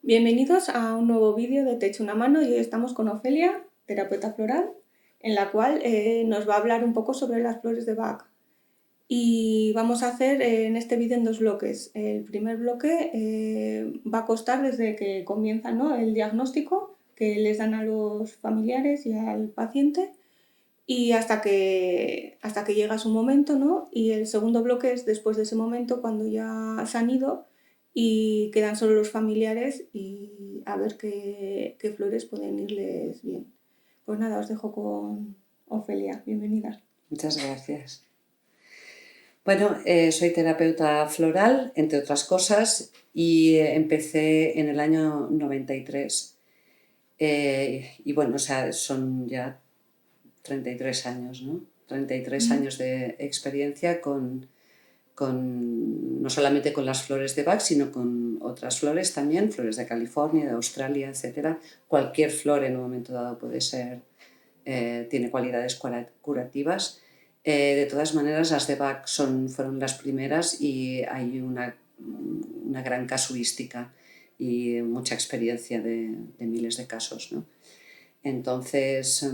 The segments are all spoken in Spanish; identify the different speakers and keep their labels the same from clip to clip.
Speaker 1: Bienvenidos a un nuevo vídeo de Te echo una mano y hoy estamos con Ofelia, terapeuta floral, en la cual nos va a hablar un poco sobre las flores de Bach. Y vamos a hacer en este vídeo en dos bloques. El primer bloque va a constar desde que comienza, ¿no?, el diagnóstico que les dan a los familiares y al paciente y hasta que llega su momento, ¿no? Y el segundo bloque es después de ese momento, cuando ya se han ido y quedan solo los familiares y a ver qué flores pueden irles bien. Pues nada, os dejo con Ofelia. Bienvenida.
Speaker 2: Muchas gracias. Bueno, soy terapeuta floral, entre otras cosas, y empecé en el año 93. Y bueno, o sea, son ya 33 años, ¿no? 33 años de experiencia no solamente con las flores de Bach, sino con otras flores también, flores de California, de Australia, etc. Cualquier flor en un momento dado puede ser, tiene cualidades curativas. De todas maneras, las de Bach fueron las primeras y hay una gran casuística y mucha experiencia de miles de casos, ¿no? Entonces,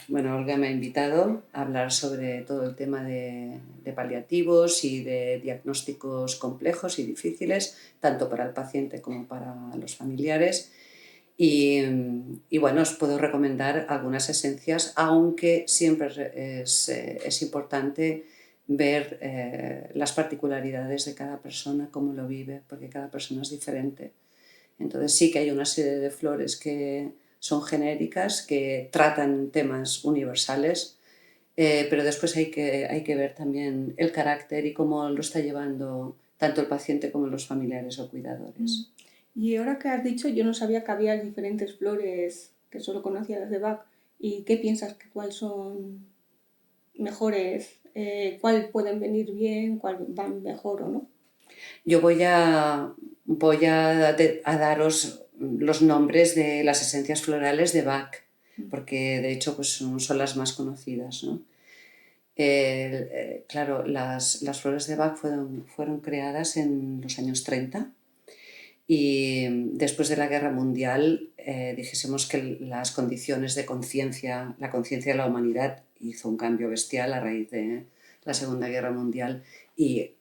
Speaker 2: bueno, Olga me ha invitado a hablar sobre todo el tema de paliativos y de diagnósticos complejos y difíciles, tanto para el paciente como para los familiares. Y bueno, os puedo recomendar algunas esencias, aunque siempre es importante ver las particularidades de cada persona, cómo lo vive, porque cada persona es diferente. Entonces sí que hay una serie de flores que son genéricas, que tratan temas universales, pero después hay que ver también el carácter y cómo lo está llevando tanto el paciente como los familiares o cuidadores.
Speaker 1: Y ahora que has dicho, yo no sabía que había diferentes flores, que solo conocía las de Bach. ¿Y qué piensas que cuáles son mejores? ¿Cuál pueden venir bien? ¿Cuál van mejor o no?
Speaker 2: Yo voy a daros los nombres de las esencias florales de Bach, porque de hecho pues, son las más conocidas, ¿no? Claro, las flores de Bach fueron creadas en los años 30 y después de la Guerra Mundial dijésemos que las condiciones de conciencia, la conciencia de la humanidad hizo un cambio bestial a raíz de la Segunda Guerra Mundial y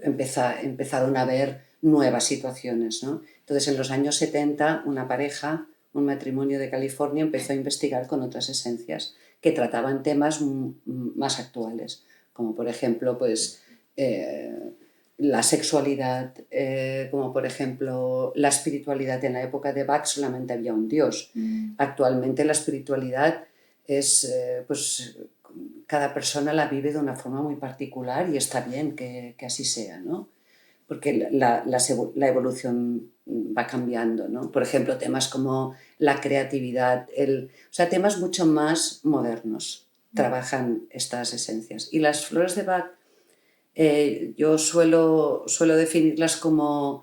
Speaker 2: empezaron a haber nuevas situaciones, ¿no? Entonces, en los años 70, una pareja, un matrimonio de California, empezó a investigar con otras esencias que trataban temas más actuales, como por ejemplo, pues, la sexualidad, como por ejemplo la espiritualidad. En la época de Bach solamente había un Dios. Actualmente la espiritualidad es, pues, cada persona la vive de una forma muy particular y está bien que así sea, ¿no? Porque la evolución va cambiando, ¿no? Por ejemplo, temas como la creatividad, o sea, temas mucho más modernos trabajan estas esencias. Y las flores de Bach, yo suelo definirlas como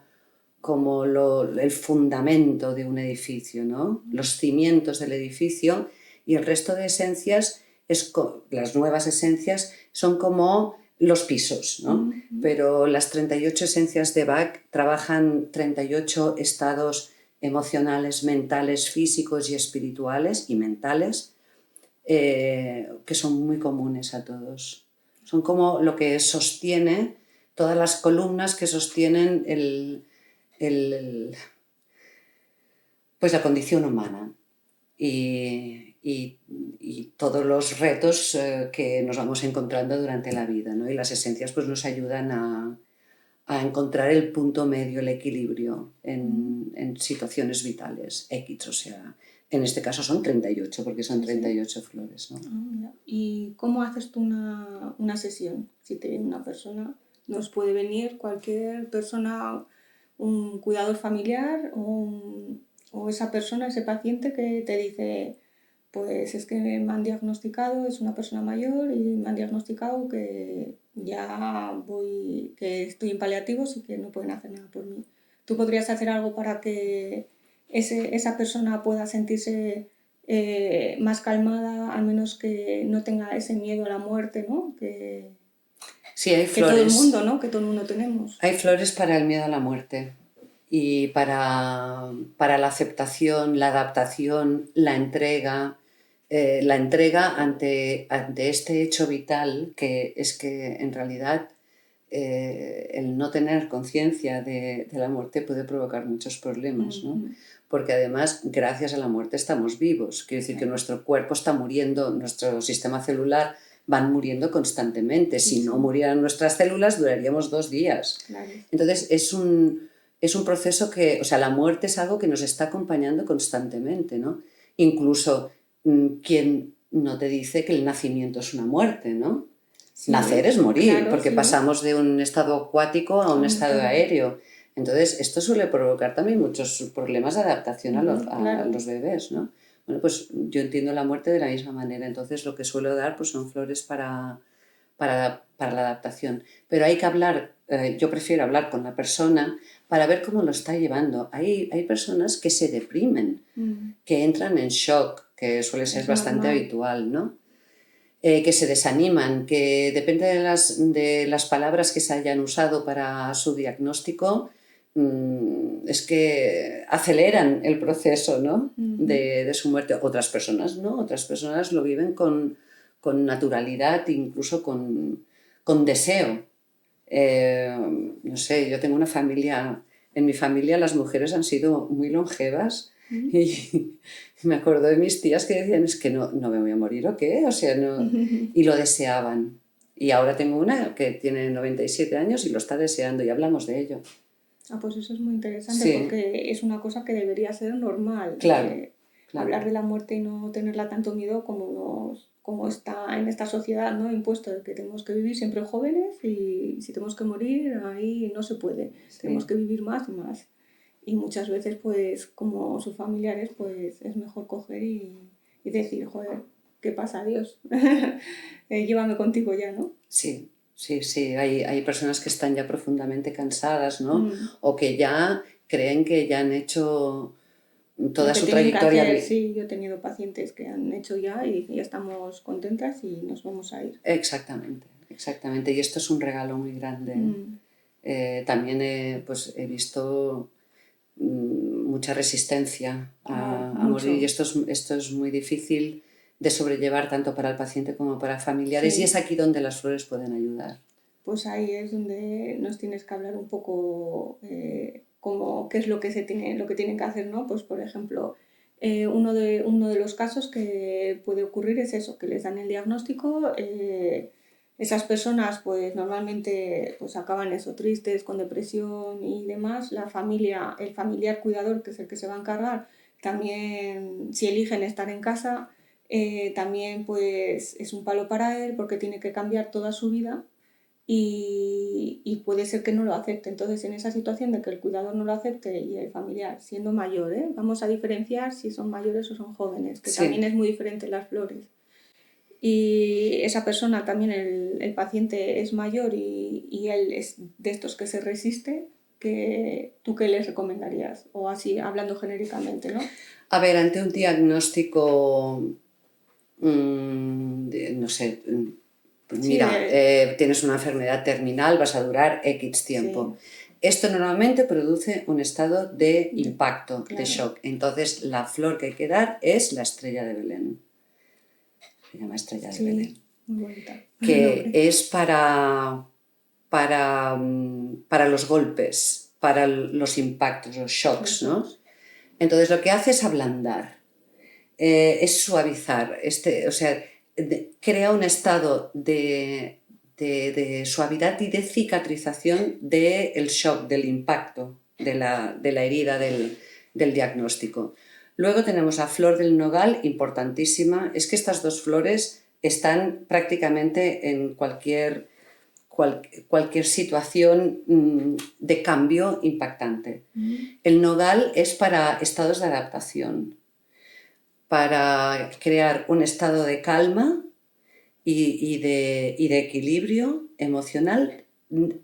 Speaker 2: el fundamento de un edificio, ¿no? Los cimientos del edificio, y el resto de esencias, las nuevas esencias, son como los pisos, ¿no? Pero las 38 esencias de Bach trabajan 38 estados emocionales, mentales, físicos y espirituales y mentales, que son muy comunes a todos. Son como lo que sostiene, todas las columnas que sostienen pues la condición humana y todos los retos que nos vamos encontrando durante la vida, ¿no? Y las esencias pues nos ayudan a encontrar el punto medio, el equilibrio en situaciones vitales X, o sea, en este caso son 38 porque son 38 flores, ¿no?
Speaker 1: ¿Y cómo haces tú una sesión? Si te viene una persona, nos puede venir cualquier persona, un cuidador familiar o esa persona, ese paciente que te dice, pues es que me han diagnosticado, es una persona mayor y me han diagnosticado que que estoy en paliativos y que no pueden hacer nada por mí. ¿Tú podrías hacer algo para que esa persona pueda sentirse más calmada, al menos que no tenga ese miedo a la muerte, ¿no?
Speaker 2: Sí, hay
Speaker 1: que todo el
Speaker 2: flores.
Speaker 1: mundo, ¿no? Que todo el mundo tenemos.
Speaker 2: Hay flores para el miedo a la muerte y para la aceptación, la adaptación, la entrega ante este hecho vital que es que en realidad el no tener conciencia de la muerte puede provocar muchos problemas, ¿no? Porque además, gracias a la muerte estamos vivos. Quiere decir que nuestro cuerpo está muriendo, nuestro sistema celular van muriendo constantemente. Si no murieran nuestras células, duraríamos 2 días.
Speaker 1: Claro.
Speaker 2: Entonces, es un proceso que, o sea, la muerte es algo que nos está acompañando constantemente, ¿no? Incluso, ¿quién no te dice que el nacimiento es una muerte, ¿no? Sí, nacer es morir, claro, porque pasamos de un estado acuático a un estado aéreo. Entonces, esto suele provocar también muchos problemas de adaptación a los bebés, ¿no? Bueno, pues yo entiendo la muerte de la misma manera. Entonces, lo que suelo dar pues, son flores para la adaptación. Pero hay que hablar, yo prefiero hablar con la persona para ver cómo lo está llevando. Hay personas que se deprimen, que entran en shock, que suele ser bastante habitual, ¿no? Que se desaniman, que depende de las palabras que se hayan usado para su diagnóstico, es que aceleran el proceso, ¿no? de su muerte. Otras personas no, otras personas lo viven con naturalidad, incluso con deseo. No sé, yo tengo una familia, en mi familia las mujeres han sido muy longevas y me acuerdo de mis tías que decían, es que no me voy a morir o qué, o sea, no, y lo deseaban. Y ahora tengo una que tiene 97 años y lo está deseando y hablamos de ello.
Speaker 1: Ah, pues eso es muy interesante porque es una cosa que debería ser normal.
Speaker 2: Claro.
Speaker 1: Hablar de la muerte y no tenerla tanto miedo como está en esta sociedad, ¿no? Impuesto de que tenemos que vivir siempre jóvenes y si tenemos que morir, ahí no se puede. Tenemos que vivir más y más. Y muchas veces, pues, como sus familiares, pues es mejor coger y decir, joder, ¿qué pasa, Dios? Llévame contigo ya, ¿no?
Speaker 2: Sí. Hay personas que están ya profundamente cansadas, ¿no? O que ya creen que ya han hecho toda su trayectoria.
Speaker 1: Sí, yo he tenido pacientes que han hecho ya y ya estamos contentas y nos vamos a ir.
Speaker 2: Exactamente. Y esto es un regalo muy grande. También pues, he visto mucha resistencia a morir y esto es muy difícil de sobrellevar tanto para el paciente como para familiares y es aquí donde las flores pueden ayudar.
Speaker 1: Pues ahí es donde nos tienes que hablar un poco como qué es lo que tienen que hacer, ¿no? Pues por ejemplo, uno de los casos que puede ocurrir es eso, que les dan el diagnóstico, esas personas pues normalmente pues acaban eso, tristes, con depresión y demás, el familiar cuidador, que es el que se va a encargar, también si eligen estar en casa, también pues es un palo para él porque tiene que cambiar toda su vida. Y puede ser que no lo acepte. Entonces, en esa situación de que el cuidador no lo acepte y el familiar, siendo mayor, vamos a diferenciar si son mayores o son jóvenes, que también es muy diferente las flores. Y esa persona también, el paciente es mayor y él es de estos que se resiste, ¿tú qué les recomendarías? O así, hablando genéricamente, ¿no?
Speaker 2: A ver, ante un diagnóstico, no sé... Mira, tienes una enfermedad terminal, vas a durar X tiempo. Esto normalmente produce un estado de impacto, de shock. Entonces, la flor que hay que dar es la estrella de Belén. Se llama estrella de Belén.
Speaker 1: Muy bonita.
Speaker 2: Que es para los golpes, para los impactos, los shocks, ¿no? Entonces, lo que hace es ablandar, es suavizar, o sea, crea un estado de suavidad y de cicatrización del shock, del impacto, de la herida del diagnóstico. Luego tenemos la flor del nogal, importantísima. Es que estas dos flores están prácticamente en cualquier situación de cambio impactante. El nogal es para estados de adaptación, para crear un estado de calma y de equilibrio emocional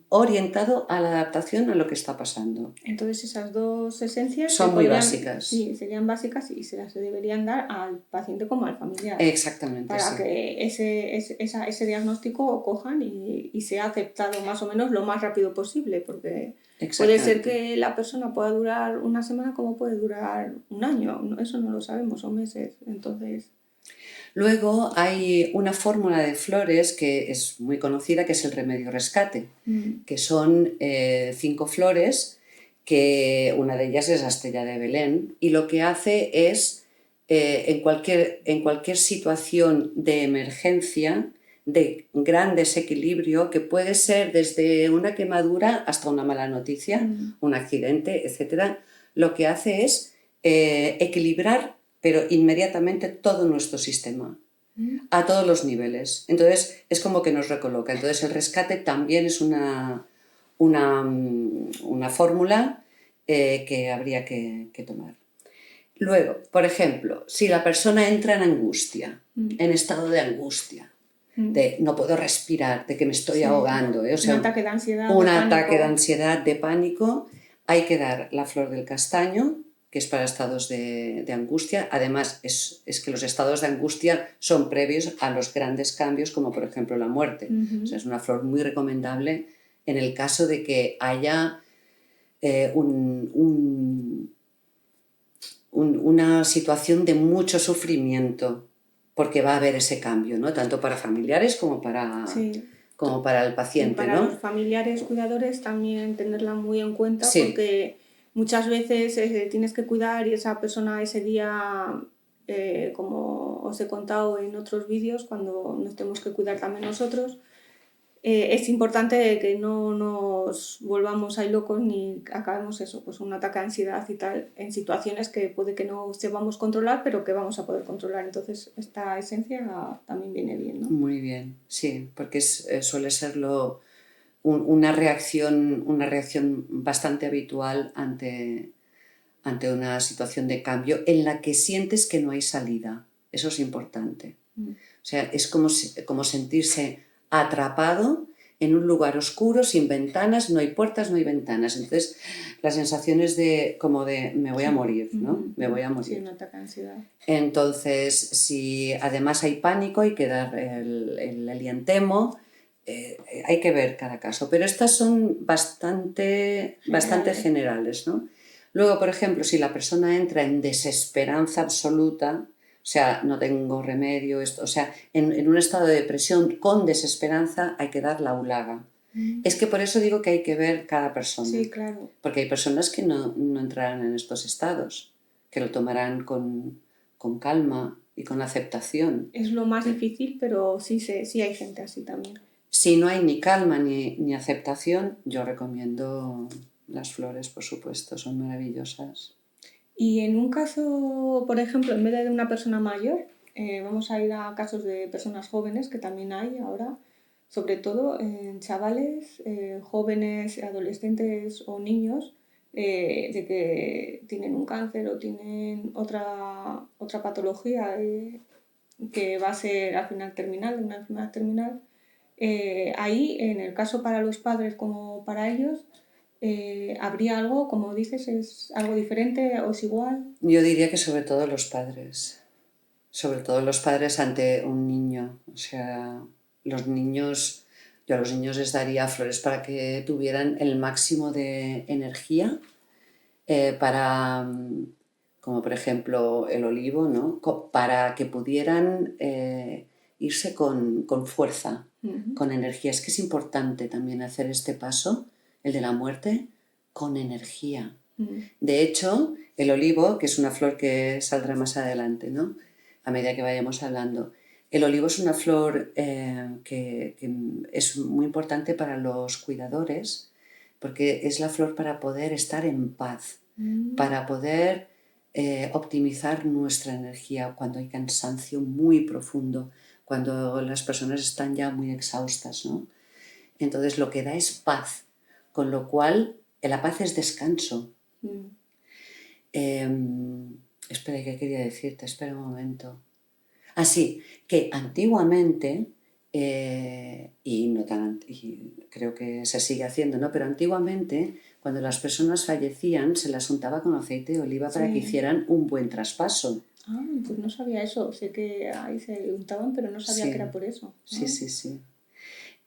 Speaker 2: orientado a la adaptación a lo que está pasando.
Speaker 1: Entonces esas dos esencias
Speaker 2: son muy básicas.
Speaker 1: Sí, serían básicas y se las deberían dar al paciente como al familiar.
Speaker 2: Exactamente.
Speaker 1: Para que ese diagnóstico cojan y sea aceptado más o menos lo más rápido posible, porque Puede ser
Speaker 2: Exactamente.
Speaker 1: que la persona pueda durar una semana como puede durar un año, eso no lo sabemos, o meses. Entonces,
Speaker 2: Luego hay una fórmula de flores que es muy conocida, que es el remedio rescate, que son 5 flores, que una de ellas es la estrella de Belén, y lo que hace es, en cualquier situación de emergencia, de gran desequilibrio, que puede ser desde una quemadura hasta una mala noticia, un accidente, etc., lo que hace es equilibrar, pero inmediatamente, todo nuestro sistema, a todos los niveles. Entonces es como que nos recoloca. Entonces el rescate también es una fórmula que habría que tomar. Luego, por ejemplo, si la persona entra en angustia, en estado de angustia, de no puedo respirar, de que me estoy ahogando, o sea,
Speaker 1: un ataque de ansiedad,
Speaker 2: un
Speaker 1: de
Speaker 2: ataque de
Speaker 1: pánico.
Speaker 2: ansiedad, de pánico, hay que dar la flor del castaño, que es para estados de angustia. Además, es que los estados de angustia son previos a los grandes cambios, como por ejemplo la muerte. O sea, es una flor muy recomendable en el caso de que haya una situación de mucho sufrimiento, porque va a haber ese cambio, ¿no? Tanto para familiares
Speaker 1: Sí.
Speaker 2: como para el
Speaker 1: Y
Speaker 2: paciente,
Speaker 1: para los
Speaker 2: ¿no?
Speaker 1: familiares cuidadores también tenerla muy en cuenta
Speaker 2: Sí,
Speaker 1: porque muchas veces tienes que cuidar y esa persona ese día, como os he contado en otros vídeos, cuando nos tenemos que cuidar también nosotros, es importante que no nos volvamos ahí locos ni acabemos eso, pues un ataque de ansiedad y tal, en situaciones que puede que no sepamos controlar, pero que vamos a poder controlar. Entonces, esta esencia también viene bien, ¿no?
Speaker 2: muy bien, sí, porque suele ser una reacción bastante habitual ante una situación de cambio en la que sientes que no hay salida. Eso es importante. O sea, es como sentirse atrapado en un lugar oscuro, sin ventanas, no hay puertas, no hay ventanas. Entonces, la sensación es como de me voy a morir, ¿no? Me voy a
Speaker 1: Sí,
Speaker 2: morir.
Speaker 1: un ataque de ansiedad.
Speaker 2: Entonces, si además hay pánico, hay que dar el alientemo. Hay que ver cada caso, pero estas son bastante generales, ¿no? Luego, por ejemplo, si la persona entra en desesperanza absoluta, o sea, no tengo remedio, o sea, en un estado de depresión con desesperanza, hay que dar la ulaga. Es que por eso digo que hay que ver cada persona,
Speaker 1: Sí, claro.
Speaker 2: porque hay personas que no entrarán en estos estados, que lo tomarán con calma y con aceptación.
Speaker 1: Es lo más difícil, pero sí hay gente así también.
Speaker 2: Si no hay ni calma ni aceptación, yo recomiendo las flores, por supuesto, son maravillosas.
Speaker 1: Y en un caso, por ejemplo, en vez de una persona mayor, vamos a ir a casos de personas jóvenes, que también hay ahora, sobre todo en chavales, jóvenes, adolescentes o niños, de que tienen un cáncer o tienen otra patología que va a ser al final terminal, una enfermedad terminal. Ahí, en el caso para los padres como para ellos, ¿habría algo, como dices, es algo diferente o es igual?
Speaker 2: Yo diría que sobre todo los padres ante un niño. O sea, yo a los niños les daría flores para que tuvieran el máximo de energía para, como por ejemplo el olivo, ¿no? Para que pudieran irse con fuerza, con energía. Es que es importante también hacer este paso, el de la muerte, con energía. De hecho, el olivo, que es una flor que saldrá más adelante, ¿no? A medida que vayamos hablando, el olivo es una flor que es muy importante para los cuidadores, porque es la flor para poder estar en paz, para poder optimizar nuestra energía cuando hay cansancio muy profundo, cuando las personas están ya muy exhaustas, ¿no? Entonces lo que da es paz, con lo cual la paz es descanso. Espera, ¿qué quería decirte? Espera un momento. Así que antiguamente, y creo que se sigue haciendo, ¿no? Pero antiguamente, cuando las personas fallecían, se las untaba con aceite de oliva para que hicieran un buen traspaso.
Speaker 1: Ah, pues no sabía eso. Sé que ahí se untaban, pero no sabía que era
Speaker 2: Sí,
Speaker 1: por eso.
Speaker 2: sí, sí, sí.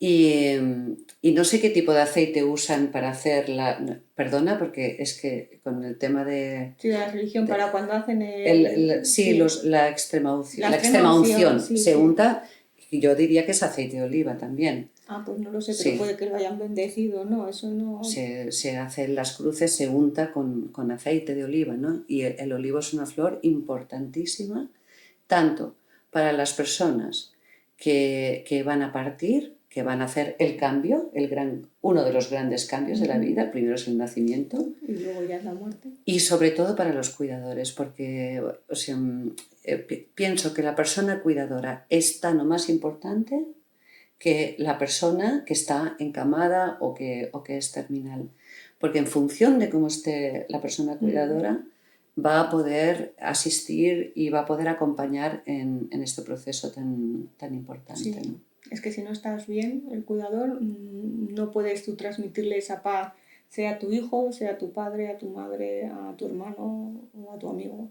Speaker 2: Y no sé qué tipo de aceite usan para hacer perdona, porque es que con el tema de...
Speaker 1: Sí, de la religión, para cuando hacen
Speaker 2: sí, la extrema unción,
Speaker 1: la extrema unción, sí,
Speaker 2: se
Speaker 1: sí.
Speaker 2: unta, y yo diría que es aceite de oliva también.
Speaker 1: Ah, pues no lo sé, pero
Speaker 2: Sí.
Speaker 1: puede que lo hayan bendecido, ¿no? Eso no...
Speaker 2: Se hacen las cruces, se unta con aceite de oliva, ¿no? Y el olivo es una flor importantísima, tanto para las personas que van a partir, que van a hacer el cambio, uno de los grandes cambios de la vida. El primero es el nacimiento.
Speaker 1: Y luego ya es la muerte.
Speaker 2: Y sobre todo para los cuidadores, porque o sea, pienso que la persona cuidadora es tan o más importante que la persona que está encamada o que es terminal. Porque en función de cómo esté la persona cuidadora, va a poder asistir y va a poder acompañar en este proceso tan importante.
Speaker 1: Sí.
Speaker 2: ¿No?
Speaker 1: Es que si no estás bien, el cuidador, no puedes tú transmitirle esa paz, sea a tu hijo, sea a tu padre, a tu madre, a tu hermano o a tu amigo.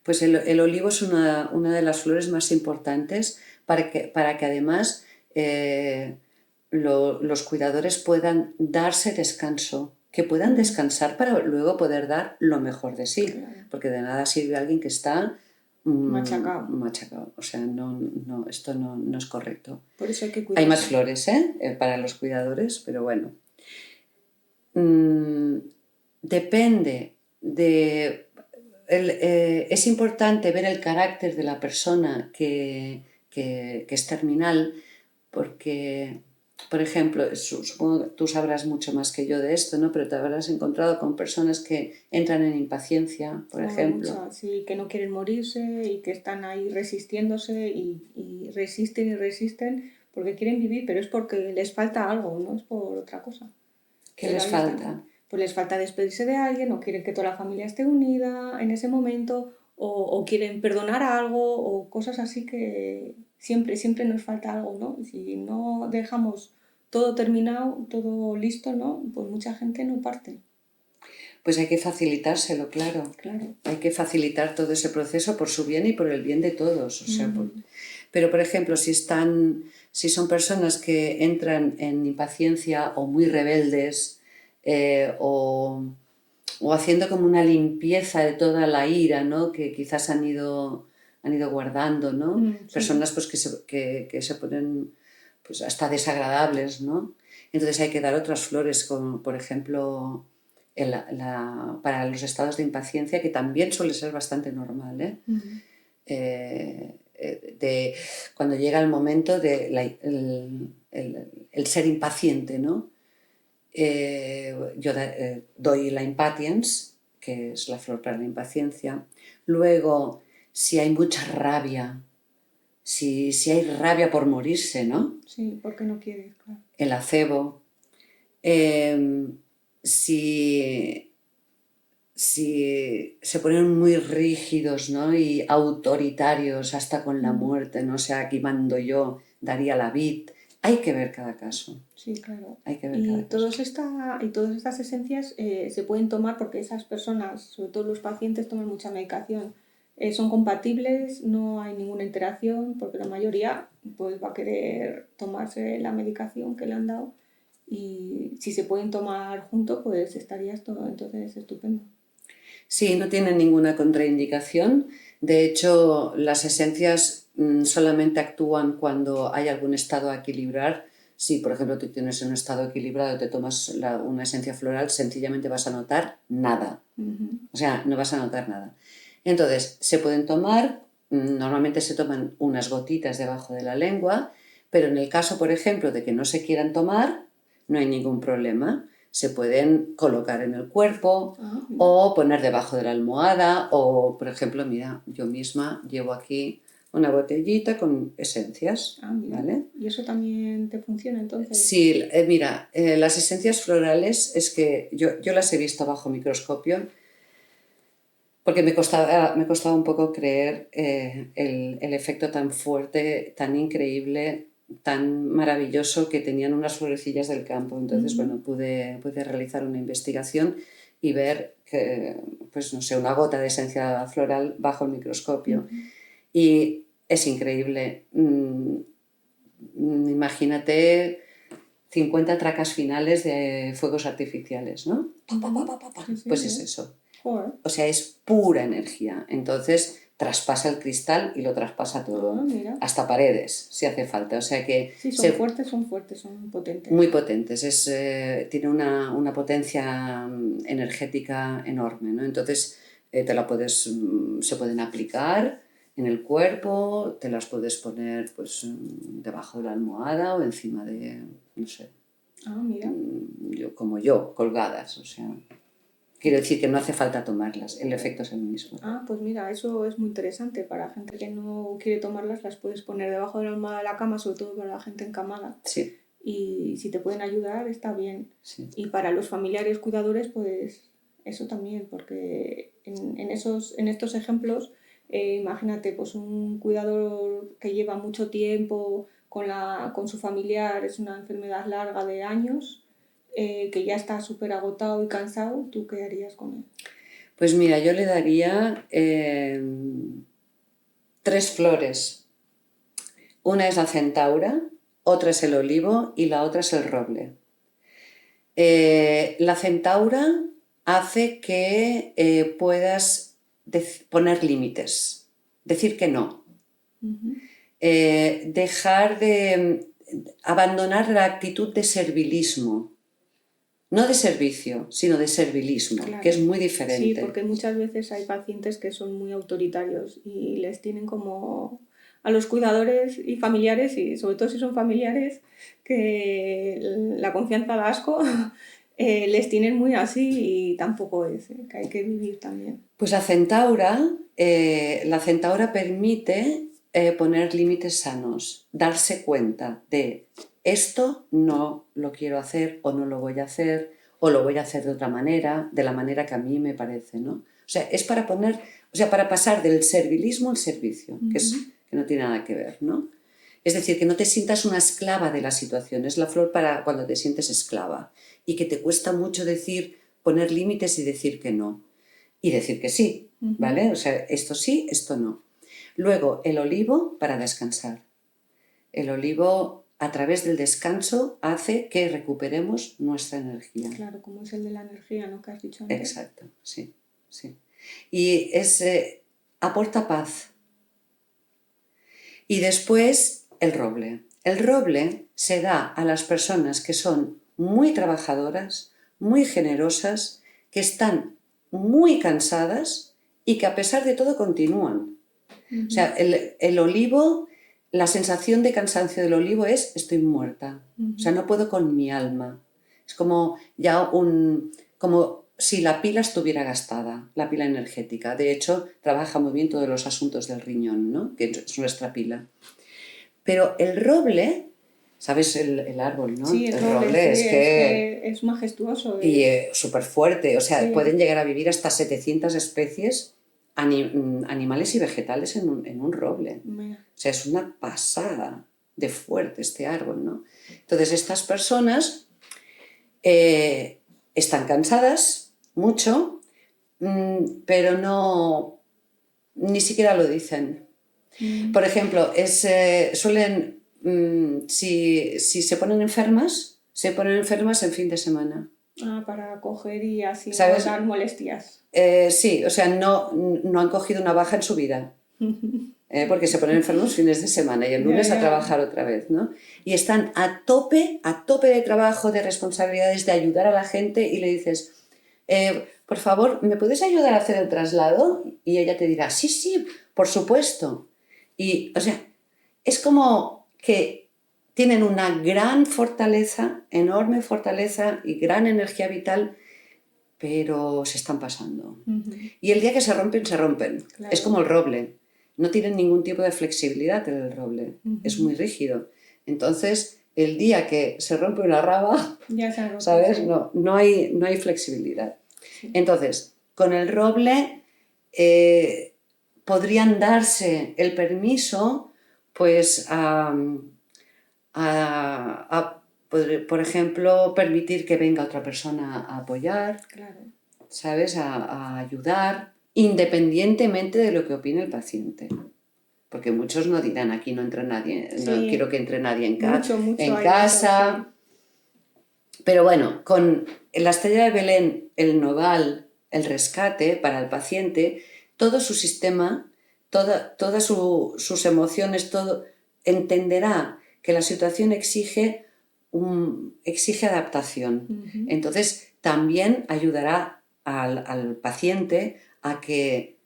Speaker 2: Pues el olivo es una de las flores más importantes para que además los cuidadores puedan darse descanso, que puedan descansar para luego poder dar lo mejor de sí,
Speaker 1: Claro.
Speaker 2: porque de nada sirve alguien que está
Speaker 1: machacado.
Speaker 2: O sea, esto no es correcto.
Speaker 1: Por eso hay que cuidarse.
Speaker 2: Hay más flores para los cuidadores, pero bueno. Depende de... es importante ver el carácter de la persona que es terminal, porque, por ejemplo, supongo que tú sabrás mucho más que yo de esto, ¿no? Pero te habrás encontrado con personas que entran en impaciencia, por ejemplo.
Speaker 1: Muchas, sí, que no quieren morirse y que están ahí resistiéndose y resisten porque quieren vivir, pero es porque les falta algo, no es por otra cosa.
Speaker 2: ¿Qué les falta?
Speaker 1: Pues les falta despedirse de alguien, o quieren que toda la familia esté unida en ese momento, o quieren perdonar algo, o cosas así que siempre nos falta algo, ¿no? Si no dejamos todo terminado, todo listo, ¿no? Pues mucha gente no parte.
Speaker 2: Pues hay que facilitárselo, claro. Hay que facilitar todo ese proceso por su bien y por el bien de todos. O sea, pero, por ejemplo, si son personas que entran en impaciencia o muy rebeldes o haciendo como una limpieza de toda la ira, ¿no? Que quizás han ido guardando, ¿no?
Speaker 1: Sí.
Speaker 2: Personas pues, que se ponen pues, hasta desagradables, ¿no? Entonces hay que dar otras flores, como por ejemplo para los estados de impaciencia, que también suele ser bastante normal, cuando llega el momento de el ser impaciente, ¿no? Yo doy la impatience, que es la flor para la impaciencia. Luego, si hay mucha rabia, si hay rabia por morirse, ¿no?
Speaker 1: Sí, porque no quieres, claro.
Speaker 2: El acebo. Si se ponen muy rígidos, ¿no? Y autoritarios hasta con la muerte, no sé, aquí mando yo, daría la vid. Hay que ver cada caso.
Speaker 1: Sí, claro.
Speaker 2: Hay que ver cada caso.
Speaker 1: Todas estas esencias se pueden tomar porque esas personas, sobre todo los pacientes, toman mucha medicación. Son compatibles, no hay ninguna interacción, porque la mayoría pues, va a querer tomarse la medicación que le han dado, y si se pueden tomar juntos, pues estarías todo entonces estupendo.
Speaker 2: Sí, no tienen ninguna contraindicación. De hecho, las esencias solamente actúan cuando hay algún estado a equilibrar. Si, por ejemplo, tú tienes un estado equilibrado y te tomas una esencia floral, sencillamente vas a notar nada. O sea, no vas a notar nada. Entonces, se pueden tomar, normalmente se toman unas gotitas debajo de la lengua, pero en el caso, por ejemplo, de que no se quieran tomar, no hay ningún problema. Se pueden colocar en el cuerpo o poner debajo de la almohada o, por ejemplo, mira, yo misma llevo aquí una botellita con esencias, ¿vale?
Speaker 1: ¿Y eso también te funciona entonces?
Speaker 2: Sí, mira, las esencias florales es que yo las he visto bajo microscopio porque me costaba un poco creer el efecto tan fuerte, tan increíble, tan maravilloso que tenían unas florecillas del campo. Entonces, bueno, pude realizar una investigación y ver que, pues no sé, una gota de esencia floral bajo el microscopio. Y es increíble. imagínate 50 tracas finales de fuegos artificiales, ¿no? Pa, pa, pa, pa, pa, pa.
Speaker 1: Sí, sí,
Speaker 2: Pues
Speaker 1: sí.
Speaker 2: es eso.
Speaker 1: Joder.
Speaker 2: O sea, es pura energía. Entonces traspasa el cristal y lo traspasa todo.
Speaker 1: Ah, mira.
Speaker 2: Hasta paredes, si hace falta. O sea que
Speaker 1: Sí, son fuertes, son potentes.
Speaker 2: muy potentes. Tiene una potencia energética enorme, ¿no? Entonces se pueden aplicar en el cuerpo, te las puedes poner pues debajo de la almohada o encima de, no sé,
Speaker 1: Ah, mira.
Speaker 2: como yo, colgadas. O sea, quiero decir que no hace falta tomarlas, el efecto es el mismo.
Speaker 1: Ah, pues mira, eso es muy interesante. Para gente que no quiere tomarlas, las puedes poner debajo de la almohada de la cama, sobre todo para la gente encamada.
Speaker 2: Sí.
Speaker 1: Y si te pueden ayudar, está bien.
Speaker 2: Sí.
Speaker 1: Y para los familiares cuidadores, pues eso también, porque en estos ejemplos, imagínate, pues un cuidador que lleva mucho tiempo con su familiar, es una enfermedad larga de años, que ya está súper agotado y cansado, ¿tú qué harías con él?
Speaker 2: Pues mira, yo le daría 3 flores. Una es la centaura, otra es el olivo y la otra es el roble. La centaura hace que puedas poner límites, decir que no, dejar de abandonar la actitud de servilismo, no de servicio, sino de servilismo,
Speaker 1: Claro.
Speaker 2: que es muy diferente.
Speaker 1: Sí, porque muchas veces hay pacientes que son muy autoritarios y les tienen como a los cuidadores y familiares, y sobre todo si son familiares, que la confianza da asco, les tienen muy así y tampoco es, que hay que vivir también.
Speaker 2: Pues la centaura permite poner límites sanos, darse cuenta de esto no lo quiero hacer o no lo voy a hacer o lo voy a hacer de otra manera, de la manera que a mí me parece, ¿no? O sea, es para para pasar del servilismo al servicio, que no tiene nada que ver, ¿no? Es decir, que no te sientas una esclava de la situación, es la flor para cuando te sientes esclava y que te cuesta mucho poner límites y decir que no. Y decir que sí, ¿vale? O sea, esto sí, esto no. Luego, el olivo para descansar. El olivo, a través del descanso, hace que recuperemos nuestra energía.
Speaker 1: Claro, como es el de la energía, ¿no? Que has dicho antes.
Speaker 2: Exacto, sí, sí. Y aporta paz. Y después, el roble. El roble se da a las personas que son muy trabajadoras, muy generosas, que están muy cansadas y que a pesar de todo continúan. O sea, el olivo, la sensación de cansancio del olivo es estoy muerta. O sea, no puedo con mi alma. Es como como si la pila estuviera gastada, la pila energética. De hecho, trabaja muy bien todos los asuntos del riñón, ¿no? Que es nuestra pila. Pero el roble, ¿sabes el árbol, no?
Speaker 1: Sí, el roble, sí, es majestuoso.
Speaker 2: Y súper fuerte, o sea,
Speaker 1: Sí.
Speaker 2: pueden llegar a vivir hasta 700 especies animales y vegetales en un roble.
Speaker 1: Mira.
Speaker 2: O sea, es una pasada de fuerte este árbol, ¿no? Entonces, estas personas están cansadas mucho, pero no, ni siquiera lo dicen. Por ejemplo, suelen, si se ponen enfermas en fin de semana.
Speaker 1: Ah, para coger y así
Speaker 2: ¿Sabes?
Speaker 1: no dar molestias.
Speaker 2: Sí, o sea, no han cogido una baja en su vida. Porque se ponen enfermos fines de semana y el lunes a trabajar otra vez, ¿no? Y están a tope de trabajo, de responsabilidades, de ayudar a la gente y le dices, por favor, ¿me puedes ayudar a hacer el traslado? Y ella te dirá, sí, por supuesto. Y, o sea, es como que tienen una gran fortaleza, enorme fortaleza y gran energía vital, pero se están pasando. Y el día que se rompen, se rompen. Claro. Es como el roble. No tienen ningún tipo de flexibilidad en el roble. Es muy rígido. Entonces, el día que se rompe una rama,
Speaker 1: ya se rompe,
Speaker 2: ¿sabes?
Speaker 1: Sí.
Speaker 2: No hay flexibilidad. Sí. Entonces, con el roble podrían darse el permiso, pues, por ejemplo, permitir que venga otra persona a apoyar,
Speaker 1: claro.
Speaker 2: ¿sabes? A ayudar, independientemente de lo que opine el paciente. porque muchos no dirán aquí no entra nadie, no
Speaker 1: Sí.
Speaker 2: quiero que entre nadie en
Speaker 1: Mucho hay
Speaker 2: casa. Pero bueno, con la estrella de Belén, el nogal, el rescate para el paciente, todo su sistema, todas sus emociones, todo entenderá que la situación exige adaptación.
Speaker 1: Ujú.
Speaker 2: Entonces, también ayudará al paciente a que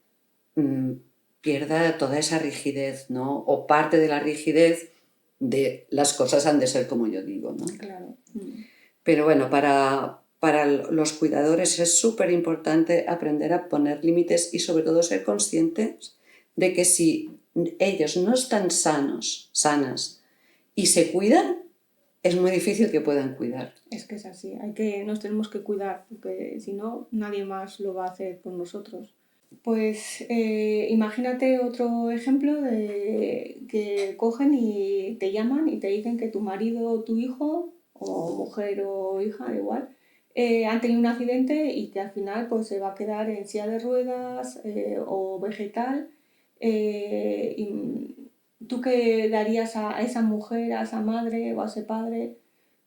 Speaker 2: pierda toda esa rigidez, ¿no? O parte de la rigidez de las cosas han de ser como yo digo, ¿no?
Speaker 1: Claro.
Speaker 2: Pero bueno, para los cuidadores es súper importante aprender a poner límites y sobre todo ser conscientes de que si ellos no están sanas y se cuidan, es muy difícil que puedan cuidar.
Speaker 1: Es que es así, nos tenemos que cuidar, porque si no, nadie más lo va a hacer por nosotros. Pues imagínate otro ejemplo de que cogen y te llaman y te dicen que tu marido o tu hijo, o mujer o hija, da igual, han tenido un accidente y que al final pues, se va a quedar en silla de ruedas o vegetal. Y ¿tú qué darías a esa mujer, a esa madre o a ese padre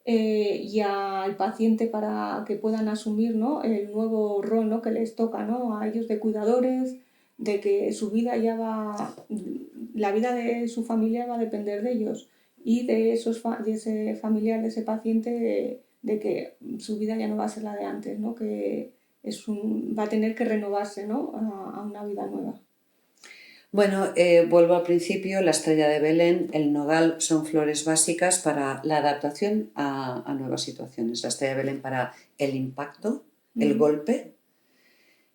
Speaker 1: y al paciente para que puedan asumir, ¿no?, el nuevo rol, ¿no?, que les toca, ¿no?, a ellos de cuidadores, de que su vida la vida de su familia va a depender de ellos y de ese familiar, de ese paciente, de que su vida ya no va a ser la de antes, ¿no?, que va a tener que renovarse, ¿no?, a una vida nueva.
Speaker 2: Bueno, vuelvo al principio, la estrella de Belén, el nogal son flores básicas para la adaptación a nuevas situaciones. La estrella de Belén para el impacto, el golpe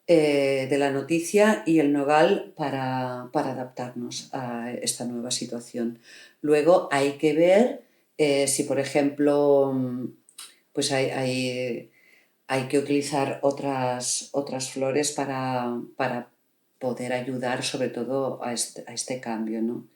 Speaker 2: de la noticia, y el nogal para adaptarnos a esta nueva situación. Luego hay que ver si, por ejemplo, pues hay que utilizar otras flores para poder ayudar sobre todo a este cambio, ¿no?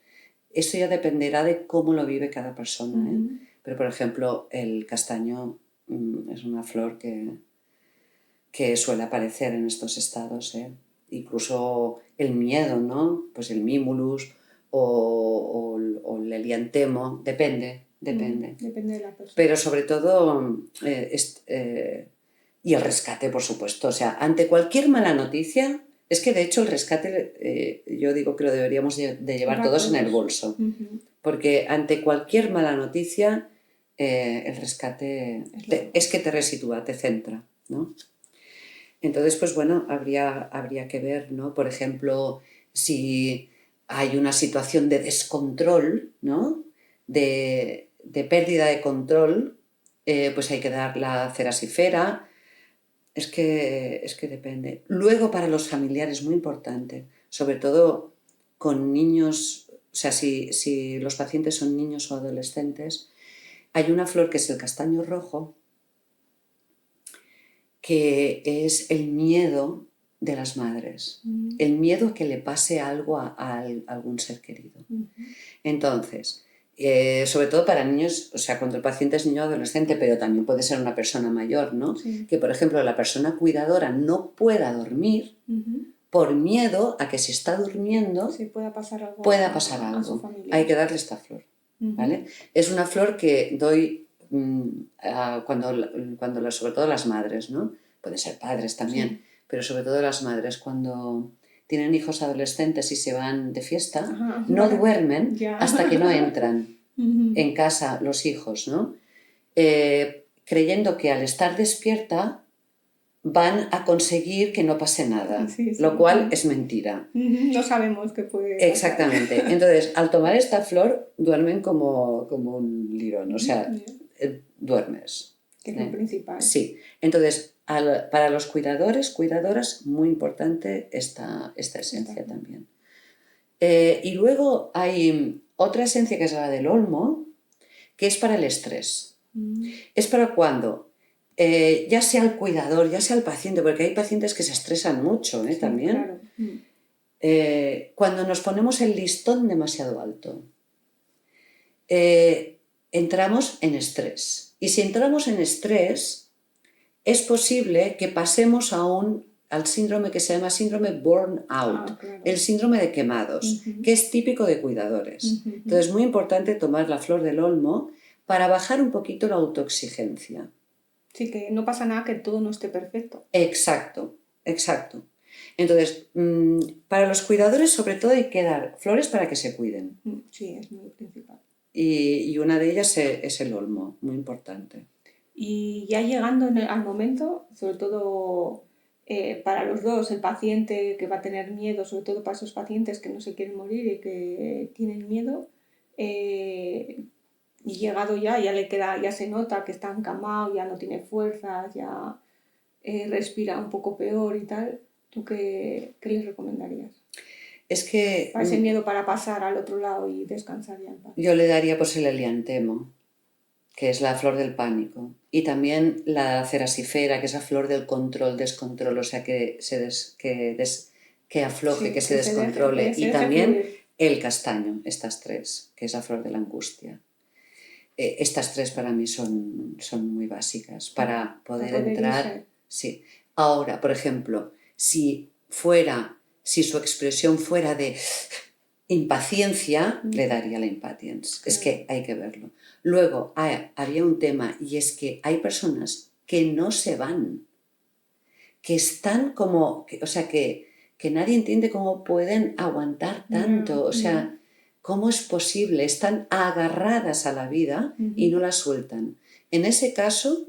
Speaker 2: Eso ya dependerá de cómo lo vive cada persona, ¿eh? Pero, por ejemplo, el castaño es una flor que suele aparecer en estos estados, ¿eh? Incluso el miedo, ¿no? Pues el mimulus o el heliantemo, depende.
Speaker 1: Depende de la persona.
Speaker 2: Pero sobre todo, y el rescate, por supuesto. O sea, ante cualquier mala noticia, es que de hecho el rescate, yo digo que lo deberíamos de llevar todos en el bolso. Porque ante cualquier mala noticia, el rescate es que te resitúa, te centra, ¿no? Entonces, pues bueno, habría que ver, ¿no? Por ejemplo, si hay una situación de descontrol, ¿no?, de pérdida de control, pues hay que dar la cerasifera. Es que depende. Luego, para los familiares, muy importante, sobre todo con niños, o sea, si los pacientes son niños o adolescentes, hay una flor que es el castaño rojo, que es el miedo de las madres, el miedo a que le pase algo a algún ser querido. Entonces, sobre todo para niños, o sea, cuando el paciente es niño o adolescente, pero también puede ser una persona mayor, ¿no?
Speaker 1: Sí.
Speaker 2: Que, por ejemplo, la persona cuidadora no pueda dormir por miedo a que si está durmiendo
Speaker 1: sí, pueda pasar algo.
Speaker 2: A su familia. Hay que darle esta flor, ¿vale? Es una flor que doy sobre todo las madres, ¿no? Pueden ser padres también, pero sobre todo las madres, cuando tienen hijos adolescentes y se van de fiesta, no duermen hasta que no entran en casa los hijos, ¿no? Creyendo que al estar despierta van a conseguir que no pase nada, lo cual es mentira.
Speaker 1: No sabemos qué puede pasar.
Speaker 2: Exactamente. Entonces, al tomar esta flor, duermen como un lirón, o sea, duermes.
Speaker 1: Que es lo principal.
Speaker 2: Sí. Entonces, para los cuidadoras, muy importante esta esencia también. Y luego hay otra esencia que es la del olmo, que es para el estrés. Es para cuando, ya sea el cuidador, ya sea el paciente, porque hay pacientes que se estresan mucho también.
Speaker 1: Claro.
Speaker 2: Cuando nos ponemos el listón demasiado alto, entramos en estrés. Y si entramos en estrés, es posible que pasemos a un al síndrome que se llama síndrome burnout,
Speaker 1: claro.
Speaker 2: el síndrome de quemados, que es típico de cuidadores. Entonces es muy importante tomar la flor del olmo para bajar un poquito la autoexigencia.
Speaker 1: Sí, que no pasa nada que todo no esté perfecto.
Speaker 2: Exacto, exacto. Entonces, para los cuidadores sobre todo hay que dar flores para que se cuiden.
Speaker 1: Sí, es muy principal.
Speaker 2: Y una de ellas es el olmo, muy importante.
Speaker 1: Y ya llegando al momento, sobre todo para los dos, el paciente que va a tener miedo, sobre todo para esos pacientes que no se quieren morir y que tienen miedo, y llegado ya le queda, ya se nota que está encamado, ya no tiene fuerzas, ya respira un poco peor y tal. ¿Tú qué les recomendarías?
Speaker 2: Es que
Speaker 1: Para ese miedo para pasar al otro lado y descansar ya en paz.
Speaker 2: yo le daría pues el heliantemo, que es la flor del pánico, y también la cerasifera, que es la flor del control, descontrol, o sea, que afloje,
Speaker 1: Sí,
Speaker 2: que se descontrole,
Speaker 1: se
Speaker 2: y
Speaker 1: deje
Speaker 2: también
Speaker 1: fluir.
Speaker 2: el castaño, estas tres, que es la flor de la angustia. Estas tres para mí son muy básicas para poder entrar.
Speaker 1: Irse.
Speaker 2: Sí. Ahora, por ejemplo, si su expresión fuera de impaciencia, le daría la impatience. Es que hay que verlo. Luego había un tema, y es que hay personas que no se van, que están como, o sea, que nadie entiende cómo pueden aguantar tanto. O sea, ¿cómo es posible? Están agarradas a la vida y no la sueltan. En ese caso,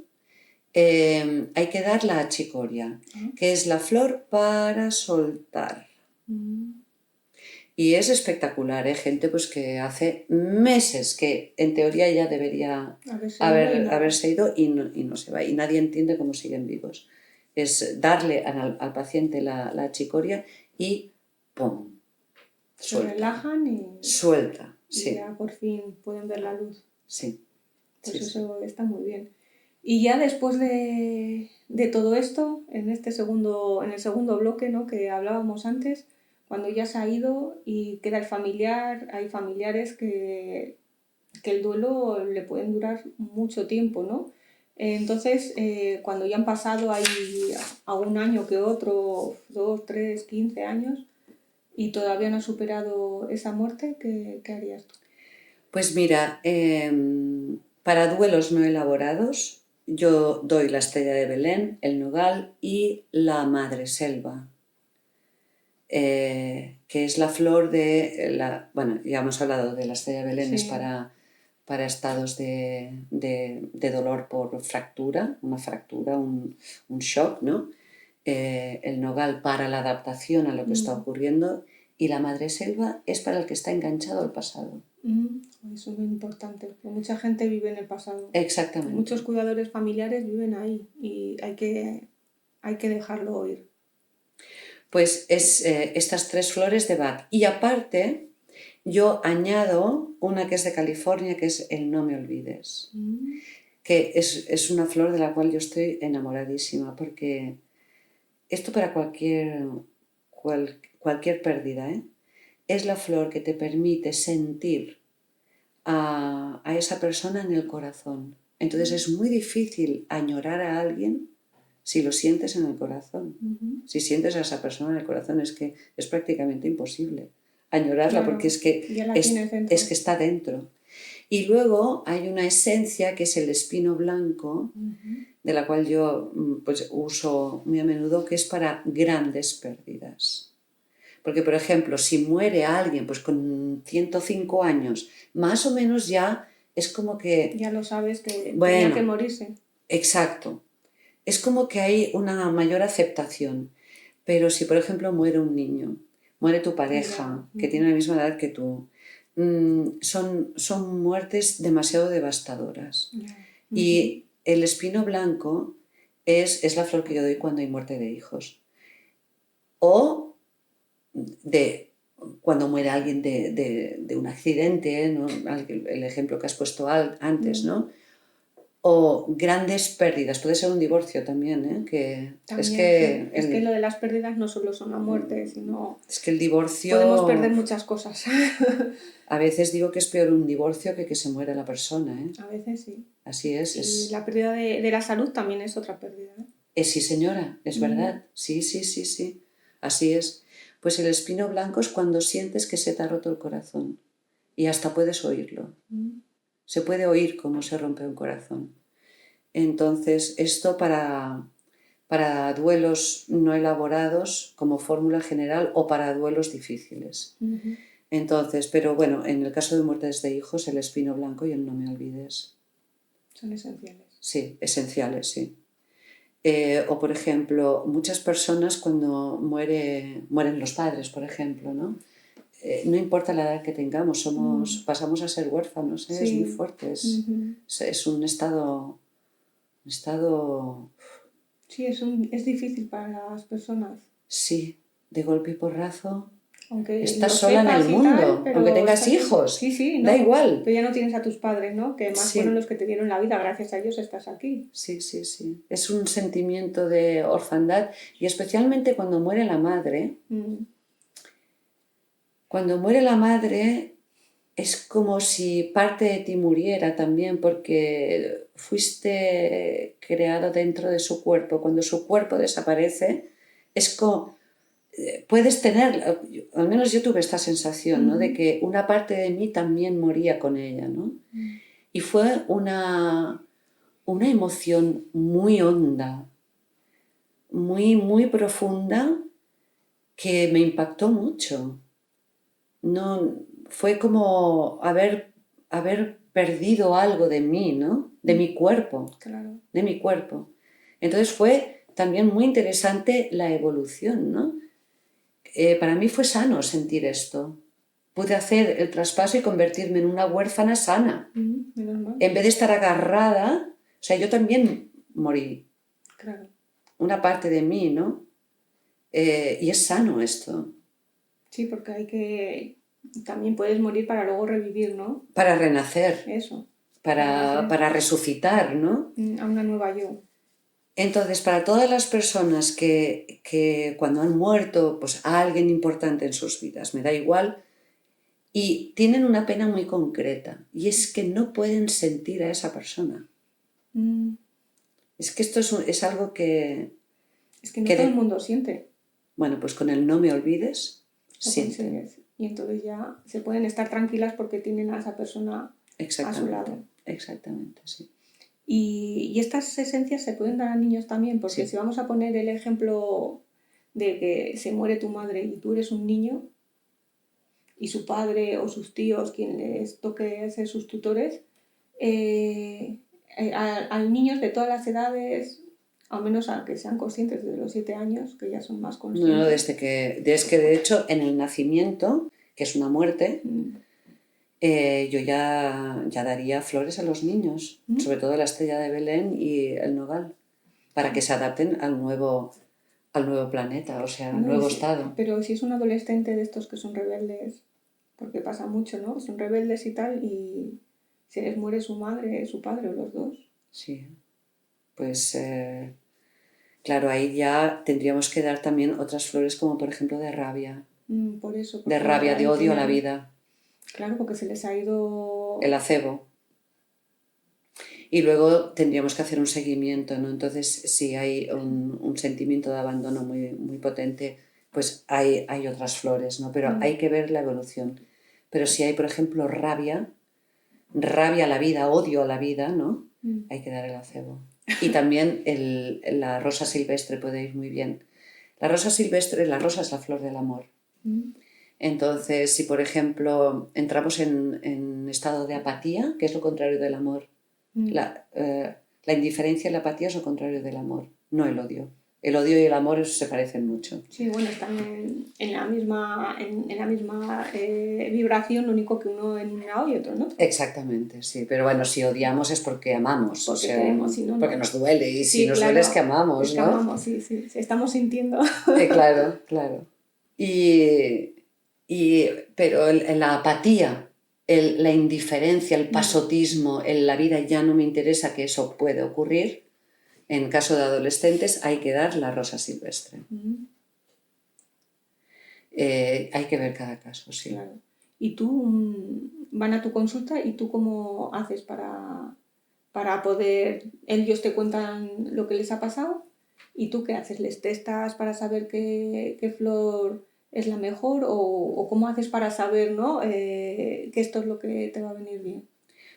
Speaker 2: hay que dar la achicoria, que es la flor para soltar. Y es espectacular, ¿eh? Gente pues que hace meses que en teoría ya debería haberse ido y no se va. Y nadie entiende cómo siguen vivos. Es darle al paciente la achicoria y ¡pum!
Speaker 1: Suelta. Se relajan y
Speaker 2: suelta. Sí.
Speaker 1: Ya por fin pueden ver la luz.
Speaker 2: Sí.
Speaker 1: Pues sí, eso está muy bien. Y ya después de todo esto, en el segundo bloque, ¿no?, que hablábamos antes, cuando ya se ha ido y queda el familiar, hay familiares que el duelo le pueden durar mucho tiempo, ¿no? Entonces, cuando ya han pasado ahí a un año que otro, 2, 3, 15 años, y todavía no has superado esa muerte, ¿qué harías tú?
Speaker 2: Pues mira, para duelos no elaborados, yo doy la estrella de Belén, el nogal y la madreselva, que es la flor de bueno, ya hemos hablado de la estrella de Belén, es para estados de dolor por fractura, una fractura, un shock, ¿no? El nogal para la adaptación a lo que está ocurriendo, y la madreselva es para el que está enganchado al pasado.
Speaker 1: Eso es muy importante, porque mucha gente vive en el pasado.
Speaker 2: Exactamente.
Speaker 1: Muchos cuidadores familiares viven ahí y hay que dejarlo ir.
Speaker 2: Pues es estas tres flores de Bach. Y aparte, yo añado una que es de California, que es el No me olvides, que es una flor de la cual yo estoy enamoradísima, porque esto para cualquier pérdida, es la flor que te permite sentir a esa persona en el corazón. Entonces es muy difícil añorar a alguien si lo sientes en el corazón. Si sientes a esa persona en el corazón, es que es prácticamente imposible añorarla, porque es que está dentro. Y luego hay una esencia que es el espino blanco, de la cual yo pues uso muy a menudo, que es para grandes pérdidas. Porque, por ejemplo, si muere alguien pues con 105 años, más o menos ya es como que...
Speaker 1: Ya lo sabes que tenía que morirse.
Speaker 2: Exacto. Es como que hay una mayor aceptación. Pero si, por ejemplo, muere un niño, muere tu pareja, que tiene la misma edad que tú, son muertes demasiado devastadoras. Y el espino blanco es la flor que yo doy cuando hay muerte de hijos. O cuando muere alguien de un accidente, ¿no? El ejemplo que has puesto antes, ¿no? O grandes pérdidas, puede ser un divorcio también, ¿eh?
Speaker 1: Es que lo de las pérdidas no solo son la muerte, sino...
Speaker 2: Es que el divorcio...
Speaker 1: Podemos perder muchas cosas.
Speaker 2: A veces digo que es peor un divorcio que se muera la persona, ¿eh?
Speaker 1: A veces sí.
Speaker 2: Así es.
Speaker 1: Y la pérdida de la salud también es otra pérdida, ¿eh?
Speaker 2: Sí, señora, es verdad. Sí, sí, sí, sí. Así es. Pues el espino blanco es cuando sientes que se te ha roto el corazón y hasta puedes oírlo. Se puede oír cómo se rompe un corazón. Entonces, esto para duelos no elaborados como fórmula general o para duelos difíciles. Entonces, pero bueno, en el caso de muertes de hijos, el espino blanco y el no me olvides.
Speaker 1: Son esenciales.
Speaker 2: Sí, esenciales, sí. O por ejemplo, muchas personas cuando mueren los padres, por ejemplo, ¿no? No importa la edad que tengamos, pasamos a ser huérfanos, ¿eh?
Speaker 1: Sí.
Speaker 2: Es muy fuerte, es un estado...
Speaker 1: Sí, es difícil para las personas.
Speaker 2: Sí, de golpe y porrazo.
Speaker 1: Aunque
Speaker 2: Estás
Speaker 1: lo
Speaker 2: sola en el
Speaker 1: sepas y
Speaker 2: mundo,
Speaker 1: tal, pero
Speaker 2: aunque tengas
Speaker 1: estás
Speaker 2: hijos.
Speaker 1: Sí, sí,
Speaker 2: Da
Speaker 1: no.
Speaker 2: igual.
Speaker 1: Pero ya no tienes a tus padres, ¿no? Que más
Speaker 2: Sí.
Speaker 1: fueron los que te dieron la vida. Gracias a ellos estás aquí.
Speaker 2: Sí, sí, sí. Es un sentimiento de orfandad y especialmente cuando muere la madre. Cuando muere la madre es como si parte de ti muriera también porque fuiste creado dentro de su cuerpo. Cuando su cuerpo desaparece es como... Puedes tener, al menos yo tuve esta sensación, ¿no? De que una parte de mí también moría con ella, ¿no? Y fue una emoción muy honda, muy, muy profunda, que me impactó mucho. No, fue como haber perdido algo de mí, ¿no? De mi cuerpo.
Speaker 1: Claro.
Speaker 2: De mi cuerpo. Entonces fue también muy interesante la evolución, ¿no? Para mí fue sano sentir esto. Pude hacer el traspaso y convertirme en una huérfana sana. En vez de estar agarrada, o sea, yo también morí.
Speaker 1: Claro.
Speaker 2: Una parte de mí, ¿no? Y es sano esto.
Speaker 1: Sí, porque también puedes morir para luego revivir, ¿no?
Speaker 2: Para renacer.
Speaker 1: Eso.
Speaker 2: Para resucitar, ¿no?
Speaker 1: A una nueva yo.
Speaker 2: Entonces, para todas las personas que cuando han muerto, pues a alguien importante en sus vidas, me da igual, y tienen una pena muy concreta, y es que no pueden sentir a esa persona. Es que esto es algo que...
Speaker 1: Es que no todo el mundo siente.
Speaker 2: Bueno, pues con el no me olvides, sienten.
Speaker 1: Y entonces ya se pueden estar tranquilas porque tienen a esa persona a su lado.
Speaker 2: Exactamente, sí.
Speaker 1: Y estas esencias se pueden dar a niños también, porque si vamos a poner el ejemplo de que se muere tu madre y tú eres un niño, y su padre o sus tíos, quien les toque ser sus tutores, a niños de todas las edades, al menos a que sean conscientes desde los 7 años, que ya son más conscientes.
Speaker 2: No, desde que de hecho en el nacimiento, que es una muerte, yo ya daría flores a los niños, sobre todo la estrella de Belén y el nogal, para que se adapten al nuevo planeta, o sea, al nuevo estado.
Speaker 1: Pero si es un adolescente de estos que son rebeldes, porque pasa mucho, ¿no? Son rebeldes y tal, y se les muere su madre, su padre o los dos.
Speaker 2: Sí, pues claro, ahí ya tendríamos que dar también otras flores como por ejemplo de rabia.
Speaker 1: Por eso.
Speaker 2: De rabia, de odio a la vida.
Speaker 1: Claro, porque se les ha ido...
Speaker 2: El acebo. Y luego tendríamos que hacer un seguimiento, ¿no? Entonces, si hay un sentimiento de abandono muy, muy potente, pues hay otras flores, ¿no? Pero hay que ver la evolución. Pero si hay, por ejemplo, rabia a la vida, odio a la vida, ¿no? Hay que dar el acebo. Y también la rosa silvestre puede ir muy bien. La rosa silvestre, la rosa es la flor del amor. Entonces, si por ejemplo entramos en estado de apatía, que es lo contrario del amor, la indiferencia y la apatía es lo contrario del amor, no el odio. El odio y el amor se parecen mucho.
Speaker 1: Sí, bueno, están en la misma vibración, lo único que uno en un lado y otro en otro.
Speaker 2: Exactamente, sí. Pero bueno, si odiamos es porque amamos.
Speaker 1: Porque queremos, si no,
Speaker 2: porque nos duele. Y
Speaker 1: sí,
Speaker 2: si nos
Speaker 1: claro,
Speaker 2: duele es que amamos,
Speaker 1: es que
Speaker 2: ¿no?
Speaker 1: amamos, sí. Estamos sintiendo.
Speaker 2: Claro, claro. Pero la apatía, la indiferencia, el pasotismo, la vida ya no me interesa, que eso puede ocurrir. En caso de adolescentes hay que dar la rosa silvestre. Hay que ver cada caso, sí.
Speaker 1: Claro. Y tú van a tu consulta y tú cómo haces para poder... Ellos te cuentan lo que les ha pasado ¿Y tú qué haces? ¿Les testas para saber qué flor es la mejor o cómo haces para saber, ¿no? Que esto es lo que te va a venir bien?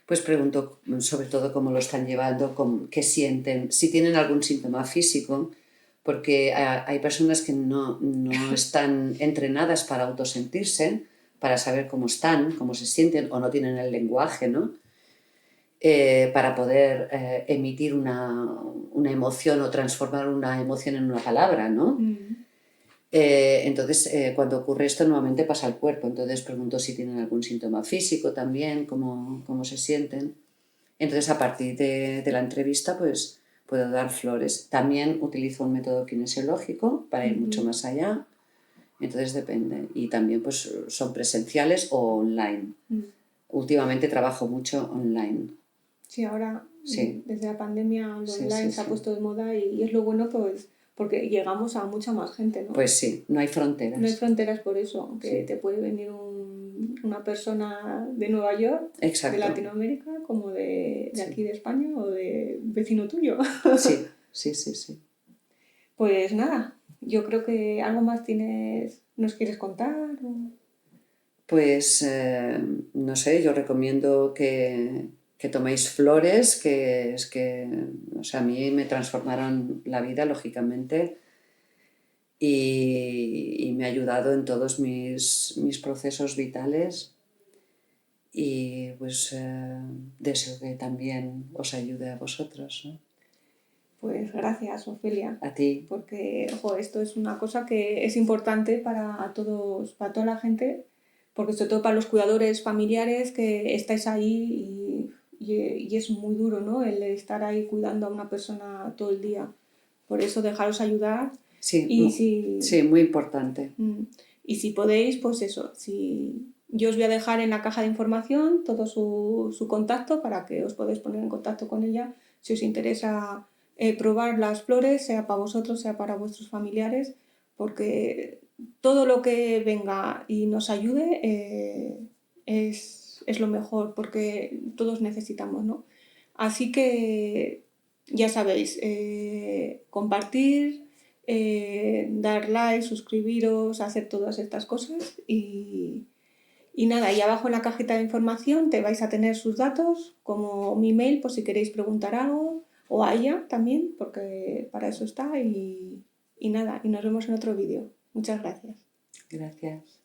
Speaker 2: Pues pregunto sobre todo cómo lo están llevando, qué sienten, si tienen algún síntoma físico, porque hay personas que no están entrenadas para autosentirse, para saber cómo están, cómo se sienten, o no tienen el lenguaje, ¿no? Para poder emitir una emoción o transformar una emoción en una palabra, ¿no?
Speaker 1: Mm.
Speaker 2: Entonces, cuando ocurre esto, normalmente pasa al cuerpo. Entonces, pregunto si tienen algún síntoma físico también, cómo se sienten. Entonces, a partir de la entrevista, pues puedo dar flores. También utilizo un método kinesiológico para ir mucho más allá. Entonces, depende. Y también, pues, son presenciales o online. Últimamente trabajo mucho online.
Speaker 1: Sí, ahora
Speaker 2: Sí,
Speaker 1: desde la pandemia lo
Speaker 2: sí,
Speaker 1: online
Speaker 2: sí,
Speaker 1: se ha
Speaker 2: sí.
Speaker 1: puesto de moda y es lo bueno pues porque llegamos a mucha más gente, ¿no?
Speaker 2: Pues sí, no hay
Speaker 1: No hay
Speaker 2: fronteras.
Speaker 1: fronteras por eso, que
Speaker 2: Sí.
Speaker 1: te puede venir una persona de Nueva York, de
Speaker 2: Exacto.
Speaker 1: Latinoamérica, como de
Speaker 2: Sí.
Speaker 1: aquí de España o de vecino tuyo.
Speaker 2: Sí, sí, sí, sí.
Speaker 1: Pues nada, yo creo que algo más nos quieres contar.
Speaker 2: Pues no sé, yo recomiendo que toméis flores, que es que, o sea, a mí me transformaron la vida, lógicamente, y me ha ayudado en todos mis procesos vitales y pues deseo que también os ayude a vosotros, ¿no?
Speaker 1: Pues gracias, Ofelia,
Speaker 2: A ti,
Speaker 1: porque ojo, esto es una cosa que es importante para todos, para toda la gente, porque sobre todo para los cuidadores familiares que estáis ahí y es muy duro, ¿no? El estar ahí cuidando a una persona todo el día. Por eso dejaros ayudar
Speaker 2: sí,
Speaker 1: y si,
Speaker 2: sí, muy importante.
Speaker 1: y si podéis, pues eso, si yo os voy a dejar en la caja de información todo su contacto para que os podáis poner en contacto con ella si os interesa probar las flores, sea para vosotros, sea para vuestros familiares, porque todo lo que venga y nos ayude es lo mejor, porque todos necesitamos, ¿no? Así que ya sabéis, compartir, dar like, suscribiros, hacer todas estas cosas y nada, y abajo en la cajita de información te vais a tener sus datos, como mi mail por si queréis preguntar algo, o a ella también, porque para eso está y nada, y nos vemos en otro vídeo. Muchas gracias.
Speaker 2: Gracias.